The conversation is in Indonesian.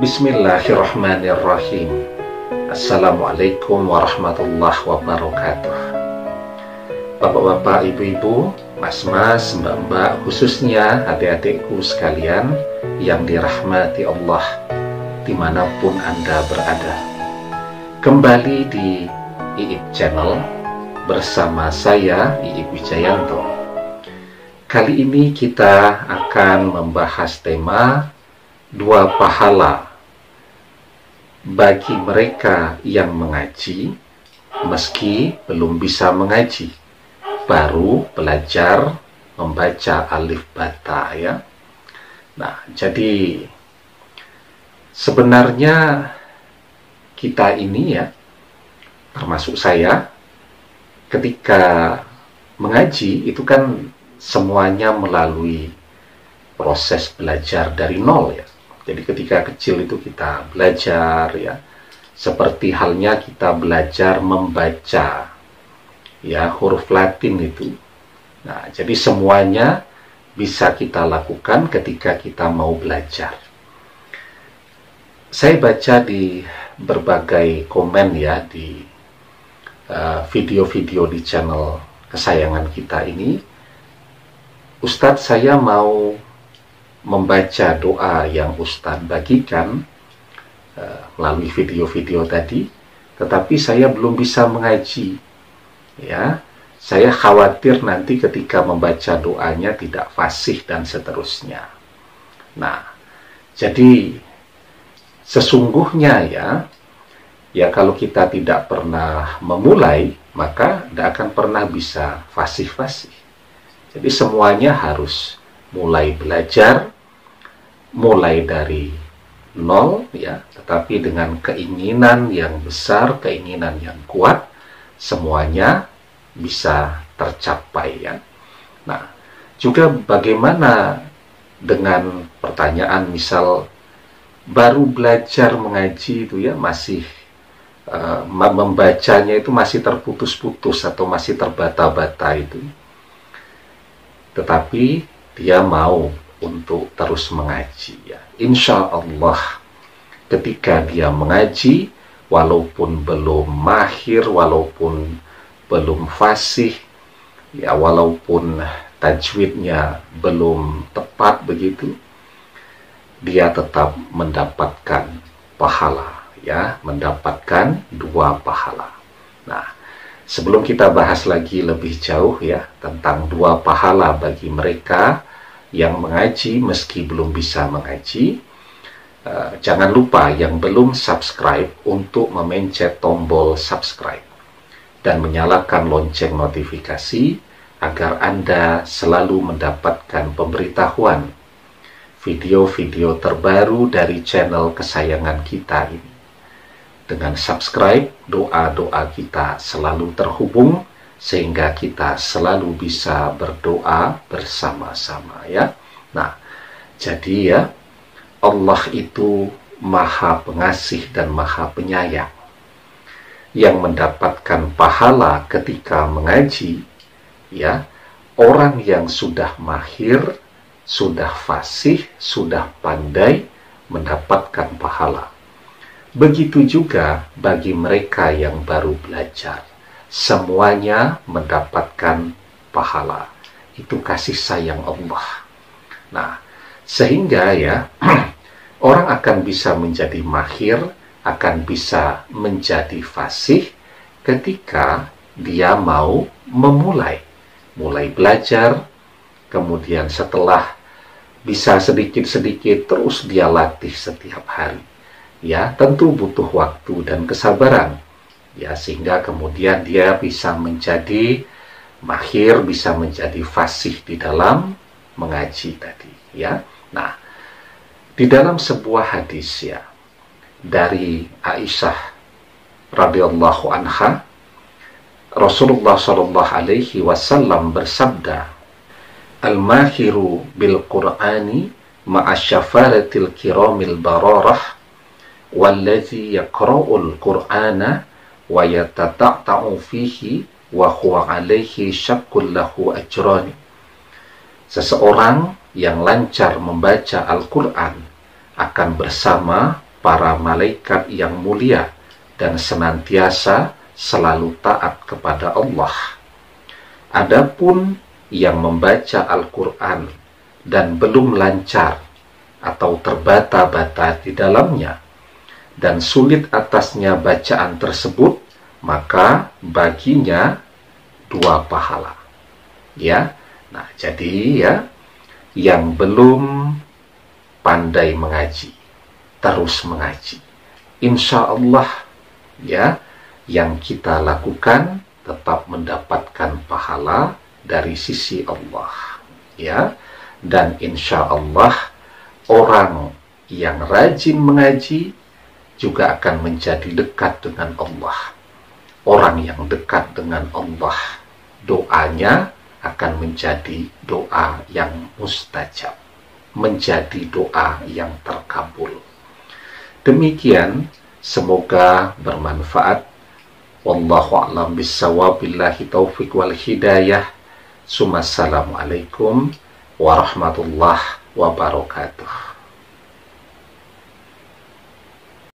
Bismillahirrahmanirrahim. Assalamualaikum warahmatullahi wabarakatuh. Bapak-bapak, ibu-ibu, mas-mas, mbak-mbak, khususnya adik-adikku sekalian yang dirahmati Allah dimanapun Anda berada. Kembali di Iip Channel bersama saya, Iip Wijayanto. Kali ini kita akan membahas tema dua pahala bagi mereka yang mengaji meski belum bisa mengaji, baru belajar membaca alif bata ya. Nah, jadi sebenarnya kita ini ya, termasuk saya, ketika mengaji itu kan semuanya melalui proses belajar dari nol ya. Jadi ketika kecil itu kita belajar ya, seperti halnya kita belajar membaca ya huruf Latin itu. Nah, jadi semuanya bisa kita lakukan ketika kita mau belajar. Saya baca di berbagai komen ya di video-video di channel kesayangan kita ini, Ustadz, saya mau membaca doa yang Ustadz bagikan melalui video-video tadi, tetapi saya belum bisa mengaji ya. Saya khawatir nanti ketika membaca doanya tidak fasih dan seterusnya. Nah, jadi sesungguhnya ya kalau kita tidak pernah memulai, maka tidak akan pernah bisa fasih-fasih. Jadi semuanya harus mulai belajar, mulai dari nol ya, tetapi dengan keinginan yang besar, keinginan yang kuat, semuanya bisa tercapai ya. Nah, juga bagaimana dengan pertanyaan misal baru belajar mengaji itu ya, masih membacanya itu masih terputus-putus atau masih terbata-bata itu, tetapi dia mau untuk terus mengaji ya. Insya Allah ketika dia mengaji, walaupun belum mahir, walaupun belum fasih ya, walaupun tajwidnya belum tepat begitu, dia tetap mendapatkan pahala ya, mendapatkan dua pahala. Nah, sebelum kita bahas lagi lebih jauh ya tentang dua pahala bagi mereka yang mengaji meski belum bisa mengaji, jangan lupa yang belum subscribe untuk memencet tombol subscribe dan menyalakan lonceng notifikasi agar Anda selalu mendapatkan pemberitahuan video-video terbaru dari channel kesayangan kita ini. Dengan subscribe, doa-doa kita selalu terhubung sehingga kita selalu bisa berdoa bersama-sama ya. Nah, jadi ya, Allah itu Maha Pengasih dan Maha Penyayang. Yang mendapatkan pahala ketika mengaji ya, orang yang sudah mahir, sudah fasih, sudah pandai mendapatkan pahala. Begitu juga bagi mereka yang baru belajar, semuanya mendapatkan pahala. Itu kasih sayang Allah. Nah, sehingga ya orang akan bisa menjadi mahir, akan bisa menjadi fasih ketika dia mau mulai belajar, kemudian setelah bisa sedikit-sedikit terus dia latih setiap hari. Ya, tentu butuh waktu dan kesabaran. Ya, sehingga kemudian dia bisa menjadi mahir, bisa menjadi fasih di dalam mengaji tadi ya. Nah, di dalam sebuah hadis ya dari Aisyah radhiyallahu anha, Rasulullah shallallahu alaihi wasallam bersabda, "Al-mahiru bil Qur'ani ma'asyafaratil kiramil bararah wallazi yaqra'ul Qur'ana wa yatata'ta'u fihi wa huwa alaihi syakkul lahu ajrani." Seseorang yang lancar membaca Al-Quran akan bersama para malaikat yang mulia dan senantiasa selalu taat kepada Allah. Adapun yang membaca Al-Quran dan belum lancar atau terbata-bata di dalamnya dan sulit atasnya bacaan tersebut, maka baginya 2 pahala. Ya. Nah, jadi ya, yang belum pandai mengaji, terus mengaji. Insya Allah ya, yang kita lakukan tetap mendapatkan pahala dari sisi Allah. Ya. Dan insya Allah orang yang rajin mengaji juga akan menjadi dekat dengan Allah. Orang yang dekat dengan Allah, doanya akan menjadi doa yang mustajab, menjadi doa yang terkabul. Demikian, semoga bermanfaat. Wallahu a'lam bissawab, billahi taufiq wal hidayah. Assalamualaikum warahmatullahi wabarakatuh.